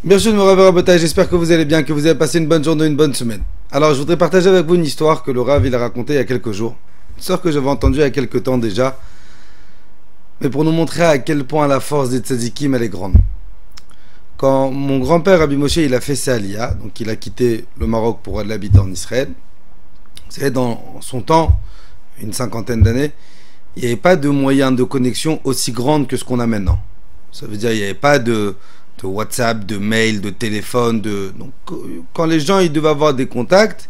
Bien sûr, Morav Rabotai, j'espère que vous allez bien, que vous avez passé une bonne journée, une bonne semaine. Alors, je voudrais partager avec vous une histoire que le Rav il a racontée il y a quelques jours. Une histoire que j'avais entendue il y a quelques temps déjà. Mais pour nous montrer à quel point la force des tzadikim, elle est grande. Quand mon grand-père Rabbi Moshe, il a fait sa aliyah, donc il a quitté le Maroc pour aller habiter en Israël. Vous savez, dans son temps, une cinquantaine d'années, il n'y avait pas de moyens de connexion aussi grandes que ce qu'on a maintenant. Ça veut dire qu'il n'y avait pas de WhatsApp, de mail, de téléphone. Donc, quand les gens ils devaient avoir des contacts,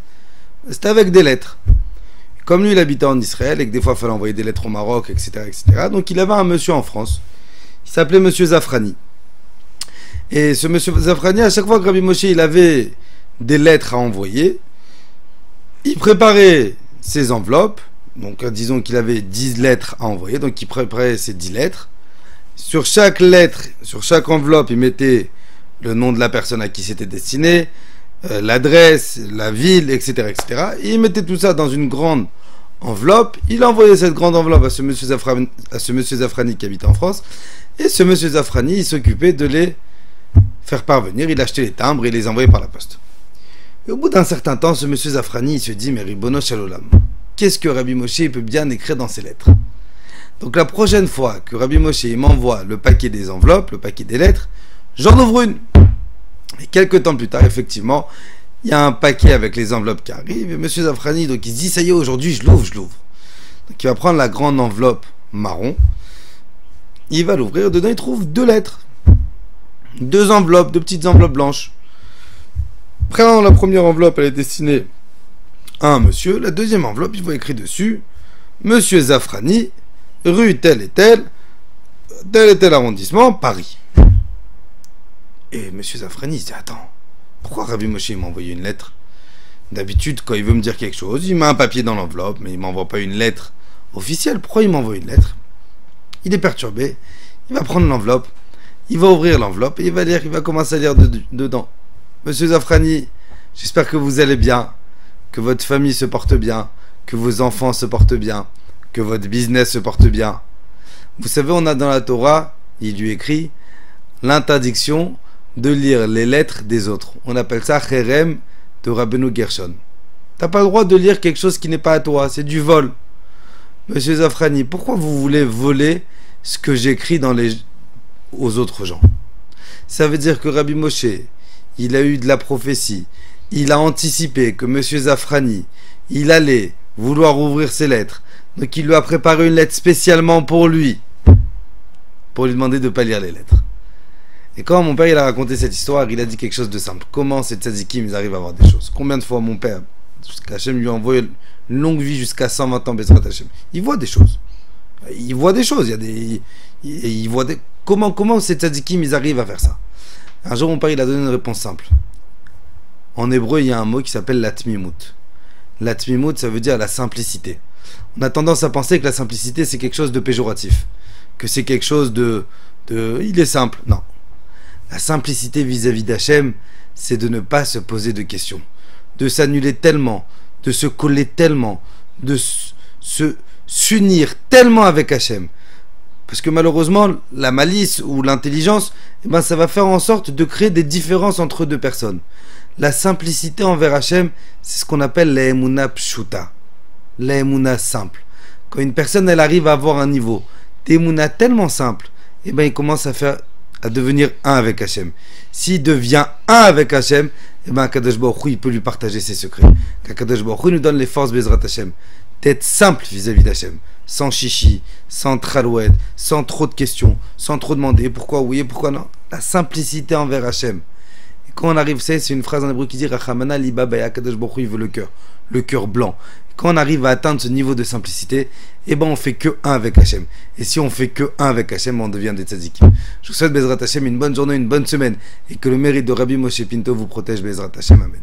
c'était avec des lettres. Comme lui, il habitait en Israël et que des fois, il fallait envoyer des lettres au Maroc, etc., etc. Donc, il avait un monsieur en France. Il s'appelait Monsieur Zafrani. Et ce Monsieur Zafrani, à chaque fois que Rabbi Moshe il avait des lettres à envoyer, il préparait ses enveloppes. Donc, disons qu'il avait 10 lettres à envoyer. Donc, il préparait ses 10 lettres. Sur chaque lettre, sur chaque enveloppe, il mettait le nom de la personne à qui c'était destiné, l'adresse, la ville, etc., etc. Et il mettait tout ça dans une grande enveloppe. Il envoyait cette grande enveloppe à ce monsieur Zafrani qui habite en France. Et ce monsieur Zafrani, il s'occupait de les faire parvenir. Il achetait les timbres et les envoyait par la poste. Et au bout d'un certain temps, ce monsieur Zafrani, il se dit, mais Ribono Shalolam, qu'est-ce que Rabbi Moshe peut bien écrire dans ses lettres? Donc la prochaine fois que Rabbi Moshe m'envoie le paquet des enveloppes, le paquet des lettres, j'en ouvre une. Et quelques temps plus tard, effectivement, il y a un paquet avec les enveloppes qui arrive. Et M. Zafrani, donc il se dit, ça y est, aujourd'hui, je l'ouvre. Donc il va prendre la grande enveloppe marron. Il va l'ouvrir. Dedans, il trouve 2 lettres. 2 enveloppes, 2 petites enveloppes blanches. Prenant la première enveloppe, elle est destinée à un monsieur. La deuxième enveloppe, il voit écrit dessus, Monsieur Zafrani, rue tel et tel arrondissement, Paris. Et M. Zafrani se dit, attends, pourquoi Rabbi Moshe m'a envoyé une lettre? D'habitude, quand il veut me dire quelque chose, il met un papier dans l'enveloppe, mais il m'envoie pas une lettre officielle. Pourquoi il m'envoie une lettre? Il est perturbé, il va prendre l'enveloppe, il va ouvrir l'enveloppe et il va lire, il va commencer à lire dedans. Monsieur Zafrani, j'espère que vous allez bien, que votre famille se porte bien, que vos enfants se portent bien, que votre business se porte bien. Vous savez, on a dans la Torah, il lui écrit, l'interdiction de lire les lettres des autres. On appelle ça Cherem de Rabbeinu Gershon. T'as pas le droit de lire quelque chose qui n'est pas à toi, c'est du vol. Monsieur Zafrani, pourquoi vous voulez voler ce que j'écris aux autres gens? Ça veut dire que Rabbi Moshe, il a eu de la prophétie, il a anticipé que Monsieur Zafrani, il allait vouloir ouvrir ses lettres. Donc il lui a préparé une lettre spécialement pour lui demander de ne pas lire les lettres. Et quand mon père il a raconté cette histoire, il a dit quelque chose de simple. Comment ces tzadikim ils arrivent à avoir des choses? Combien de fois mon père, Hachem lui a envoyé une longue vie jusqu'à 120 ans, Bezrat Hachem, il voit des choses. Il voit des choses. Il voit des... Comment ces tzadikim ils arrivent à faire ça? Un jour mon père il a donné une réponse simple. En hébreu il y a un mot qui s'appelle la tmimut. La tmimut ça veut dire la simplicité. On a tendance à penser que la simplicité c'est quelque chose de péjoratif, que c'est quelque chose de il est simple. Non. La simplicité vis-à-vis d'Hachem, c'est de ne pas se poser de questions, de s'annuler tellement, de se coller tellement, de s'unir tellement avec Hachem. Parce que malheureusement, la malice ou l'intelligence, ça va faire en sorte de créer des différences entre deux personnes. La simplicité envers Hachem, c'est ce qu'on appelle l'Emunah Pshuta. L'Emunah simple. Quand une personne elle arrive à avoir un niveau d'Emunah tellement simple, il commence à devenir un avec Hachem. S'il devient un avec Hachem, Kadosh Baruch Hu, il peut lui partager ses secrets. Kadosh Baruch Hu nous donne les forces Bezrat Hachem d'être simple vis-à-vis d'Hachem, sans chichi, sans tralouette, sans trop de questions, sans trop demander pourquoi oui et pourquoi non. La simplicité envers Hachem. Et quand on arrive, c'est une phrase en hébreu qui dit Rachamana li baba, Kadosh Baruch Hu, il veut le cœur blanc. Quand on arrive à atteindre ce niveau de simplicité, on fait que un avec Hachem. Et si on fait que un avec Hachem, on devient des tzadikim. Je vous souhaite Bezrat Hachem une bonne journée, une bonne semaine, et que le mérite de Rabbi Moshe Pinto vous protège Bezrat Hachem. Amen.